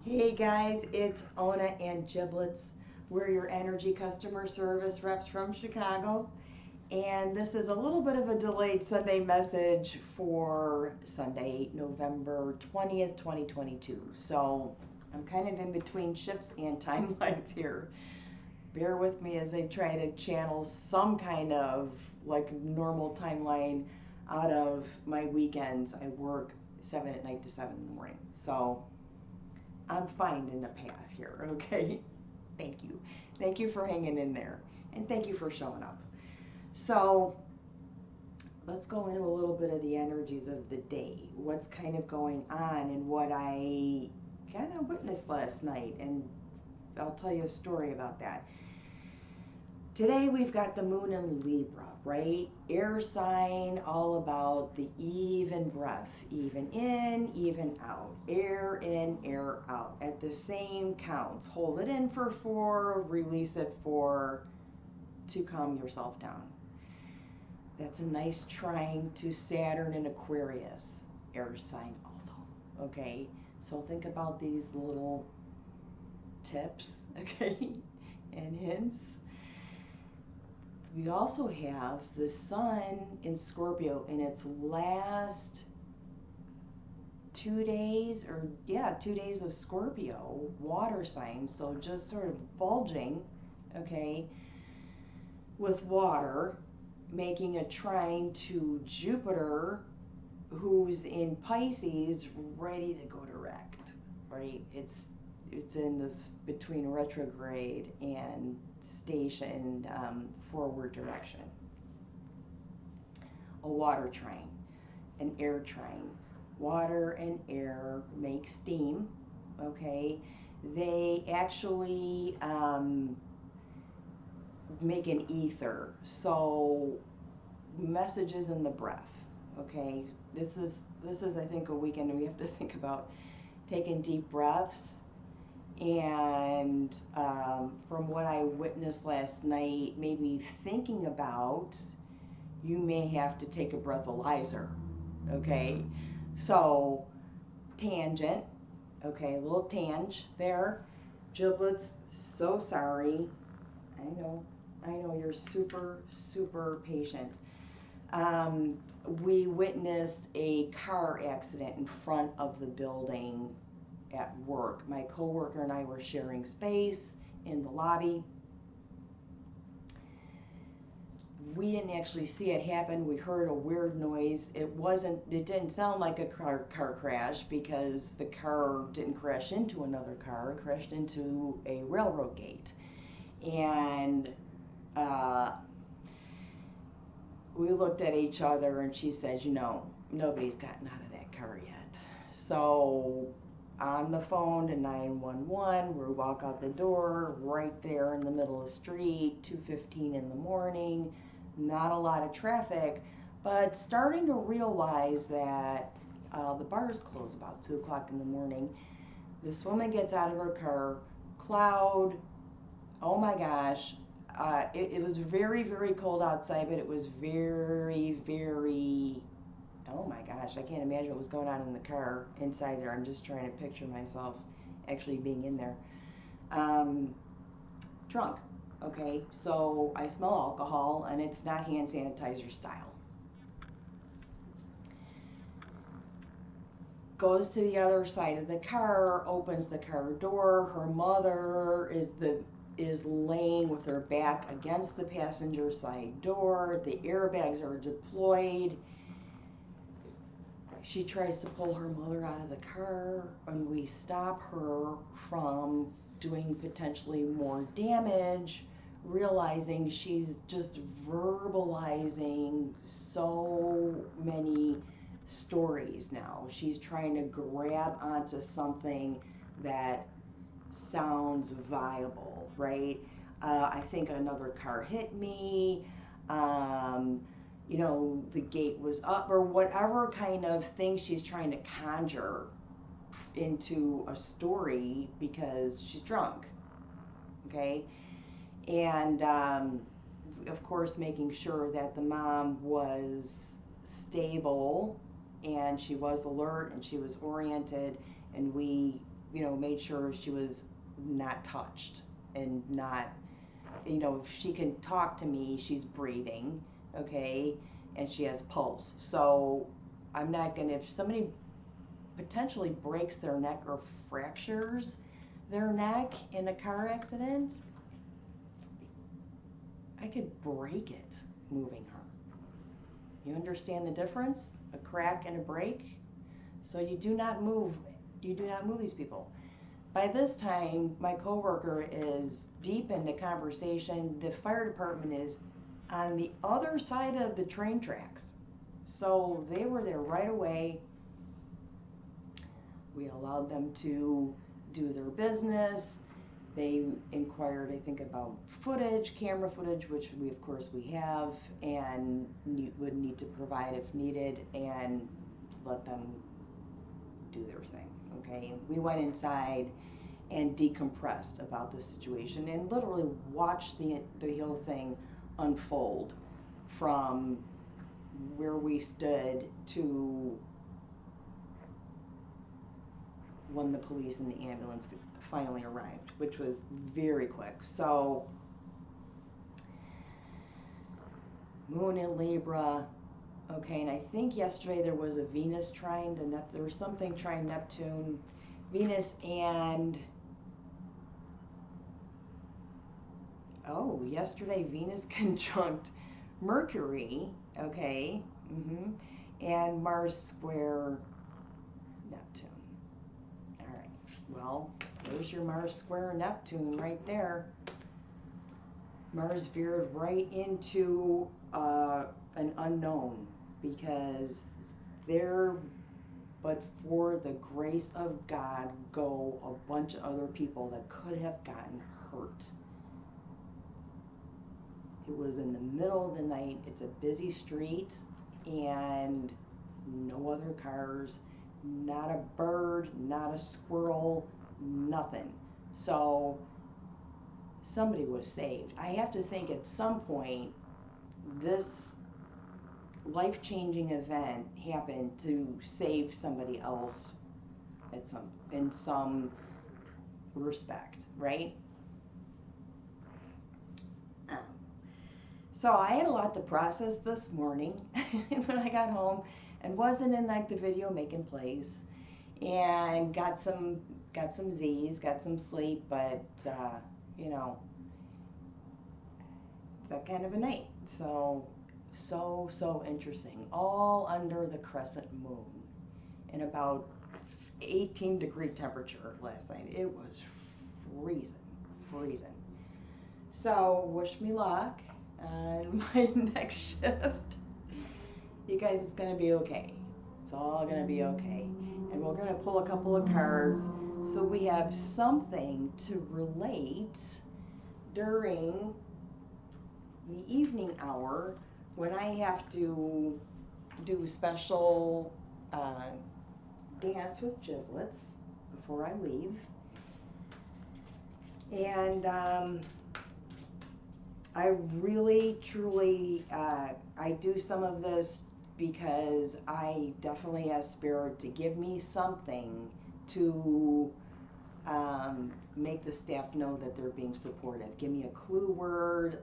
Hey guys, it's Ona and Giblets. We're your energy customer service reps from Chicago. And this is a little bit of a delayed Sunday message for Sunday, November 20th, 2022. So I'm kind of in between shifts and timelines here. Bear with me as I try to channel some kind of like normal timeline out of my weekends. I work 7 at night to 7 in the morning. So I'm finding a path here, okay? Thank you. Thank you for hanging in there. And thank you for showing up. So let's go into a little bit of the energies of the day. What's kind of going on and what I kind of witnessed last night. And I'll tell you a story about that. Today we've got the moon in Libra, right? Air sign, all about the even breath. Even in, even out. Air in, air out. At the same counts. Hold it in for 4, release it for to calm yourself down. That's a nice trine to Saturn and Aquarius. Air sign also, okay? So think about these little tips, okay, and hints. We also have the sun in Scorpio in its last 2 days, 2 days of Scorpio, water sign. So just sort of bulging, okay, with water, making a trine to Jupiter, who's in Pisces, ready to go direct, right? It's in this between retrograde and stationed forward direction. A water trine, an air trine. Water and air make steam, okay? They actually make an ether. So messages in the breath, okay? This is I think a weekend we have to think about taking deep breaths. And from what I witnessed last night, maybe thinking about, you may have to take a breathalyzer, okay? So, tangent, okay, a little tange there. Giblets, so sorry. I know you're super, super patient. We witnessed a car accident in front of the building at work. My coworker and I were sharing space in the lobby. We didn't actually see it happen. We heard a weird noise. It didn't sound like a car crash because the car didn't crash into another car. It crashed into a railroad gate. And we looked at each other and she says, nobody's gotten out of that car yet. So on the phone to 911, we walk out the door, right there in the middle of the street, 2:15 in the morning, not a lot of traffic, but starting to realize that the bars close about 2 o'clock in the morning. This woman gets out of her car, cloud, oh my gosh, it was very, very cold outside, but it was very, very, oh my gosh, I can't imagine what was going on in the car inside there. I'm just trying to picture myself actually being in there. Drunk, okay? So I smell alcohol and it's not hand sanitizer style. Goes to the other side of the car, opens the car door. Her mother is laying with her back against the passenger side door. The airbags are deployed. She tries to pull her mother out of the car, and we stop her from doing potentially more damage, realizing she's just verbalizing so many stories now. She's trying to grab onto something that sounds viable, right? I think another car hit me. The gate was up, or whatever kind of thing she's trying to conjure into a story because she's drunk, okay? And of course, making sure that the mom was stable and she was alert and she was oriented, and we made sure she was not touched and not, if she can talk to me, she's breathing, okay, and she has a pulse. So I'm not gonna, if somebody potentially breaks their neck or fractures their neck in a car accident, I could break it moving her. You understand the difference? A crack and a break? So you do not move these people. By this time, my coworker is deep into conversation. The fire department is on the other side of the train tracks. So they were there right away. We allowed them to do their business. They inquired, I think, about footage, camera footage, which of course we have, and would need to provide if needed, and let them do their thing, okay? We went inside and decompressed about the situation and literally watched the whole thing unfold from where we stood to when the police and the ambulance finally arrived, which was very quick. So, Moon in Libra, okay, and I think yesterday there was a Venus trine to Neptune, there was something trine Neptune, Venus, and, yesterday Venus conjunct Mercury, okay, and Mars square Neptune. All right, well, there's your Mars square Neptune right there. Mars veered right into an unknown, because there, but for the grace of God, go a bunch of other people that could have gotten hurt. It was in the middle of the night. It's a busy street and no other cars, not a bird, not a squirrel, nothing. So somebody was saved. I have to think at some point this life-changing event happened to save somebody else in some respect, right? So I had a lot to process this morning when I got home, and wasn't in like the video making place, and got some Z's, got some sleep, but you know, it's that kind of a night. So interesting. All under the crescent moon, in about 18-degree temperature last night. It was freezing. So wish me luck on my next shift. You guys, it's gonna be okay. It's all gonna be okay. And we're gonna pull a couple of cards so we have something to relate during the evening hour when I have to do special dance with Giblets before I leave. And I really, truly, I do some of this because I definitely ask Spirit to give me something to make the staff know that they're being supportive. Give me a clue word,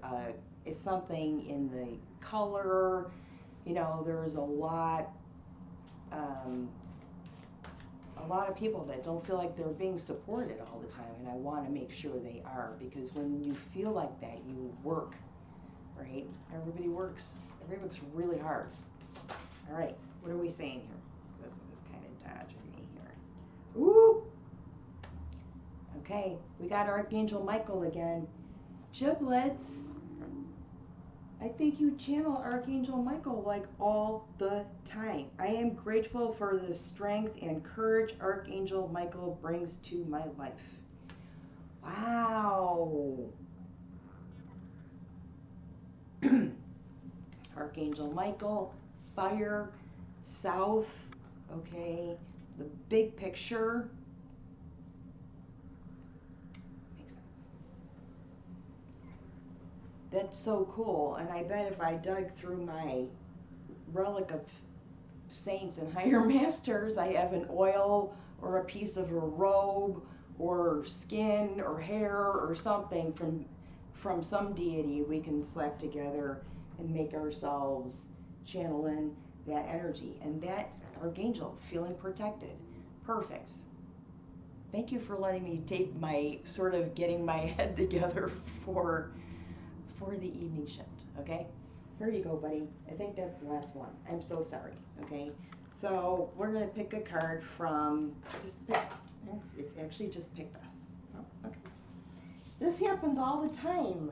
it's something in the color. You know, there's a lot of people that don't feel like they're being supported all the time, and I want to make sure they are, because when you feel like that, you work, right? Everybody works really hard. All right, what are we saying here? This one's kind of dodging me here. Ooh! Okay, we got Archangel Michael again. Giblets, I think you channel Archangel Michael like all the time. I am grateful for the strength and courage Archangel Michael brings to my life. Wow. Archangel Michael, fire, south, okay, the big picture. That's so cool, and I bet if I dug through my relic of saints and higher masters, I have an oil or a piece of her robe or skin or hair or something from some deity we can slap together and make ourselves channel in that energy. And that Archangel feeling protected. Perfect. Thank you for letting me take my sort of getting my head together for the evening shift, okay? Here you go, buddy. I think that's the last one. I'm so sorry, okay? So we're gonna pick a card from, it's actually just picked us. So, okay. This happens all the time.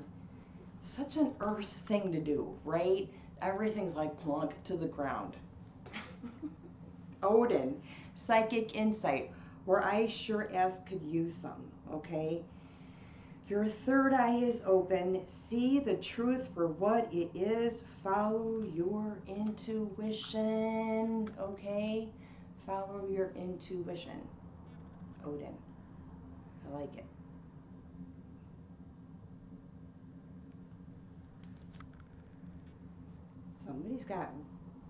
Such an earth thing to do, right? Everything's like plunk to the ground. Odin, psychic insight, where I sure as could use some, okay? Your third eye is open. See the truth for what it is. Follow your intuition, okay? Follow your intuition. Odin. I like it.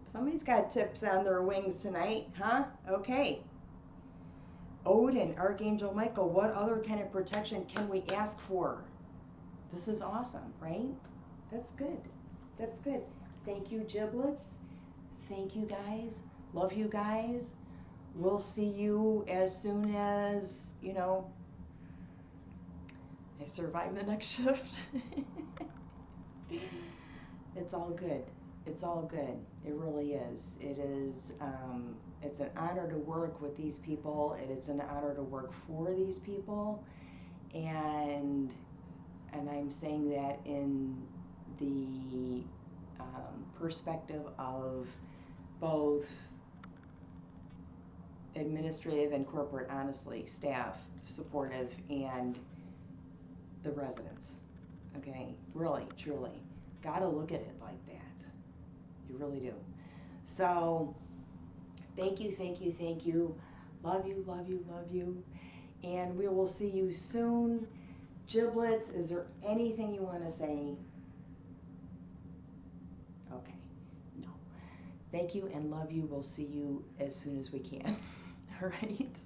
Somebody's got tips on their wings tonight, huh? Okay. Odin, Archangel Michael, what other kind of protection can we ask for? This is awesome, right? That's good. That's good. Thank you, Giblets. Thank you, guys. Love you guys. We'll see you as soon as, you know, I survive the next shift. It's all good. It's all good. It really is. It is, it's an honor to work with these people, and it's an honor to work for these people. And I'm saying that in the perspective of both administrative and corporate, honestly, staff, supportive, and the residents. Okay, really, truly. Gotta look at it like that. You really do. So, thank you, thank you, thank you. Love you, love you, love you. And we will see you soon. Giblets, is there anything you want to say? Okay, no. Thank you and love you. We'll see you as soon as we can. All right.